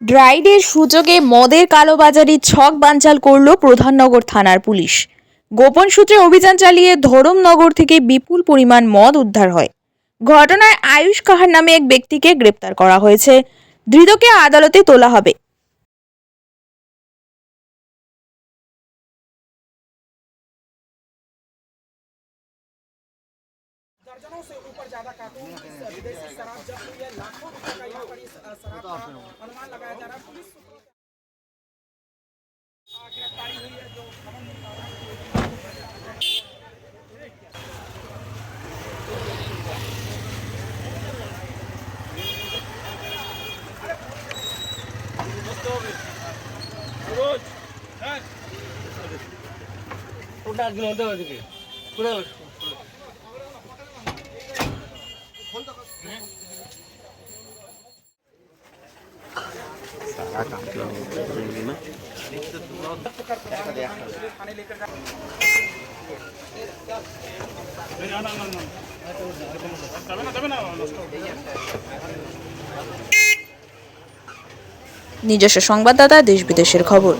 Dry ডের সুযোগে মদের কালোবাজারি ছক বানচাল করল প্রধাননগর থানার পুলিশ। গোপন সূত্রে অভিযান চালিয়ে ধরমনগর থেকে বিপুল পরিমাণ মদ উদ্ধার হয়। ঘটনায় আয়ুষ কাহার নামে এক ব্যক্তিকে গ্রেপ্তার করা হয়েছে। ধৃতকে আদালতে তোলা হবে। दर्जनों से ऊपर ज्यादा कार्टून विदेशी शराब जब्त हुई है। लाखों रुपए का यहाँ पर इस शराब का अनुमान लगाया जा रहा है। पुलिस गिरफ्तारी हुई है जो सारा काम किया में थाने लेकर जा নিজস্ব সংবাদদাতা, দেশ বিদেশের খবর।